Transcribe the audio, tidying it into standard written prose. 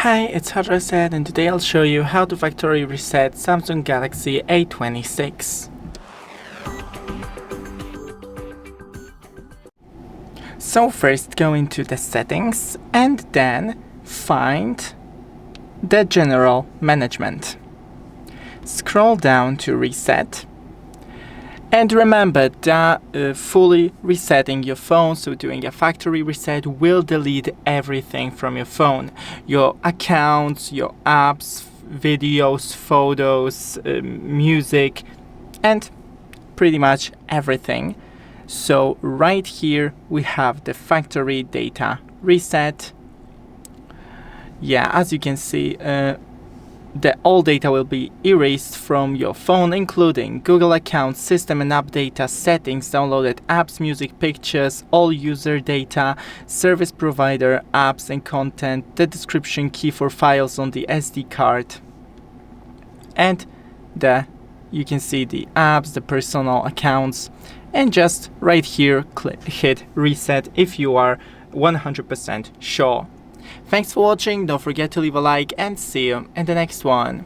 Hi, it's HardReset, and today I'll show you how to factory reset Samsung Galaxy A26. So first go into the settings and then find the general management. Scroll down to reset. And remember that fully resetting your phone, so doing a factory reset, will delete everything from your phone. Your accounts, your apps, videos, photos, music, and pretty much everything. So right here we have the factory data reset. Yeah, as you can see, all data will be erased from your phone, including Google accounts, system and app data, settings, downloaded apps, music, pictures, all user data, service provider, apps and content, the description key for files on the SD card, and you can see the apps, the personal accounts, and just right here hit reset if you are 100% sure. Thanks for watching, don't forget to leave a like and see you in the next one.